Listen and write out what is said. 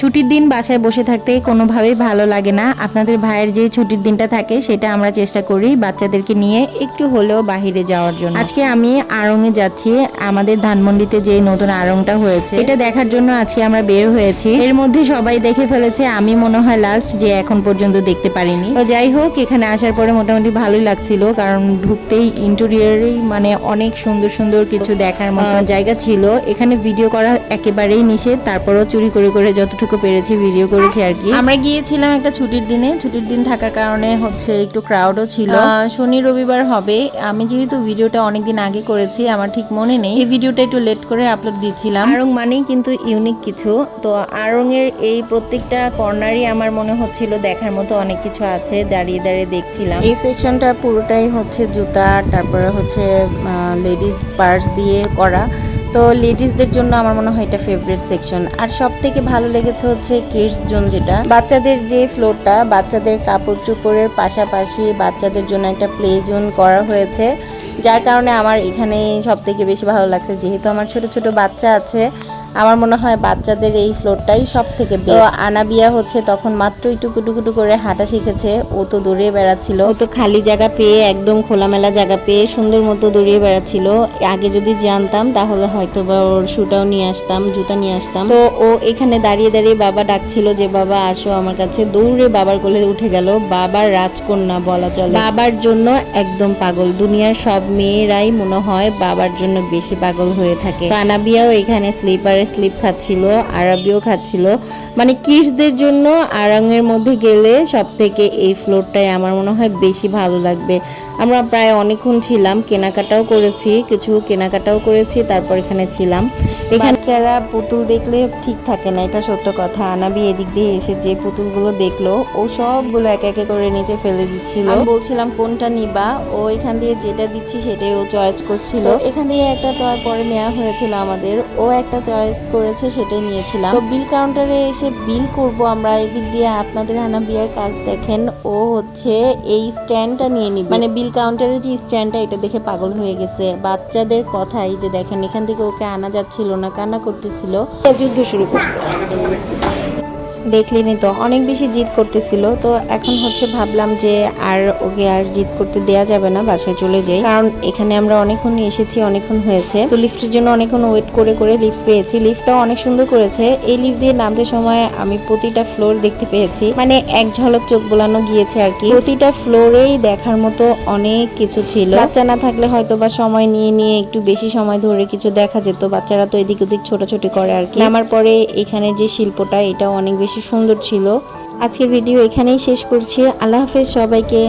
ছুটির দিন বাসায় বসে থাকতে কোনোভাবেই ভালো লাগে না। আপনাদের ভাইয়ের যে ছুটির দিনটা থাকে সেটা আমরা চেষ্টা করি বাচ্চাদেরকে নিয়ে একটু হলেও বাহিরে যাওয়ার জন্য। আজকে আমি আড়ংয়ে যাচ্ছি, আমাদের ধানমন্ডিতে যে নতুন আড়ংটা হয়েছে এটা দেখার জন্য আজকে আমরা বের হয়েছি। এর মধ্যে সবাই দেখে ফেলেছে, আমি মনে হয় লাস্ট যে এখন পর্যন্ত দেখতে পারিনি। তো যাই হোক, এখানে আসার পরে মোটামুটি ভালোই লাগছিল, কারণ ঢুকতেই ইন্টেরিয়রেই মানে অনেক সুন্দর সুন্দর কিছু দেখার মতো জায়গা ছিল। এখানে ভিডিও করা একেবারেই নিষেধ, তারপরও চুরি করে করে যতটুকু পেরেছি ভিডিও করেছি আর কি। আমরা গিয়েছিলাম একটা ছুটির দিনে, ছুটির দিন থাকার কারণে হচ্ছে একটু ক্রাউডও ছিল। শনি রবিবার হবে। আমি যেহেতু ভিডিওটা অনেকদিন আগে করেছি, আমার ঠিক মনে নেই, এই ভিডিওটা একটু লেট করে আপলোড দিয়েছিলাম। আড়ং মানেই কিন্তু ইউনিক কিছু। তো আড়ং এর এই প্রত্যেকটা কর্নারই আমার মনে হচ্ছিল দেখার মতো অনেক কিছু আছে, দাঁড়িয়ে দাঁড়িয়ে দেখছিলাম। এই সেকশনটা পুরোটাই হচ্ছে জুতা, তারপরে হচ্ছে লেডিস পার্স দিয়ে করা। তো লেডিসদের জন্য আমার মনে হয় এটা ফেভারিট সেকশন। আর সব থেকে ভালো লেগেছে হচ্ছে কিডস জোন, যেটা বাচ্চাদের যে ফ্লোরটা, বাচ্চাদের কাপড় চোপড়ের পাশাপাশি বাচ্চাদের জন্য একটা প্লে জোন করা হয়েছে, যার কারণে আমার এখানে সব থেকে বেশি ভালো লাগছে। যেহেতু আমার ছোট ছোট বাচ্চা আছে, আমার মনে হয় বাচ্চাদের এই ফ্লোরটাই সব থেকে বেস্ট। আনাবিয়া হচ্ছে তখন মাত্র একটু কুটুকুটু করে হাঁটা শিখেছে, ও তো দৌড়িয়ে বেড়াচ্ছিল। ও তো খালি জায়গা পেয়ে, একদম খোলামেলা জায়গা পেয়ে সুন্দর মতো দৌড়িয়ে বেড়াচ্ছিল। আগে যদি জানতাম তাহলে হয়তো বা ওর শুটাও নিয়ে আসতাম, জুতা নিয়ে আসতাম। তো ও এখানে দাঁড়িয়ে দাঁড়িয়ে বাবা ডাকছিল যে বাবা আসো আমার কাছে, দৌড়ে বাবার কোলে উঠে গেল। বাবার রাজকন্যা বলা চলে, বাবার জন্য একদম পাগল। দুনিয়ার সব মেয়েরাই মনে হয় বাবার জন্য বেশি পাগল হয়ে থাকে। আনাবিয়াও এখানে স্লিপারে স্লিপ খাচ্ছিল, আরাবিও খাচ্ছিল। মানে কিডসদের জন্য আড়ংয়ের মধ্যে গেলে সব থেকে এই ফ্লোরটাই আমার মনে হয় বেশি ভালো লাগবে। আমরা প্রায় অনেকক্ষণ ছিলাম, কেনাকাটাও করেছি, কিছু কেনাকাটাও করেছি, তারপর এখানে ছিলাম। এখানে যারা পুতুল দেখলে ঠিক থাকে না, এটা সত্য কথা। আনাবি এদিক দিয়ে এসে যে পুতুলগুলো দেখলো, ও সবগুলো একে একে করে নিচে ফেলে দিচ্ছিল। আমি বলছিলাম কোনটা নিবা, ও এখান দিয়ে যেটা দিচ্ছি সেটাই ও চয়েস করছিল। এখান দিয়ে একটা টয় পরে নেওয়া হয়েছিল আমাদের, ও একটা চয়েস করেছে সেটাই নিয়েছিলাম। তো বিল কাউন্টারে এসে বিল করব আমরা। এদিক দিয়ে আপনাদের আনাবিয়ার কাজ দেখেন, ও হচ্ছে এই স্ট্যান্ডটা নিয়ে নিবে, মানে বিল কাউন্টারের যে স্ট্যান্ডটা, এটা দেখে পাগল হয়ে গেছে। বাচ্চাদের কথাই যে দেখেন, এখান থেকে ওকে আনা যাচ্ছিল না, কান্না করতেছিল, যুদ্ধ শুরু করছে। দেখলেনি তো, অনেক বেশি জিদ করতেছিল। তো এখন হচ্ছে ভাবলাম যে আর ওকে আর জিদ করতে দেয়া যাবে না, বাসায় চলে যাই। কারণ এখানে আমরা অনেকক্ষণ এসেছি, অনেকক্ষণ হয়েছে। তো লিফটের জন্য অনেকক্ষণ ওয়েট করে করে লিফট পেয়েছি। লিফটটাও অনেক সুন্দর করেছে। এই লিফট দিয়ে নামতে সময় আমি প্রতিটা ফ্লোর দেখতে পেয়েছি, মানে এক ঝলক চোখ বোলানো গিয়েছে আর কি। প্রতিটা ফ্লোরেই দেখার মতো অনেক কিছু ছিল। বাচ্চা না থাকলে হয়তো বা সময় নিয়ে নিয়ে একটু বেশি সময় ধরে কিছু দেখা যেত। বাচ্চারা তো এদিক ওদিক ছোটাছুটি করে আর কি। নামার পরে এখানে যে শিল্পটা, এটাও অনেক বেশি সুন্দর ছিল। আজকের ভিডিও এখানেই শেষ করছি। আল্লাহ হাফেজ সবাইকে।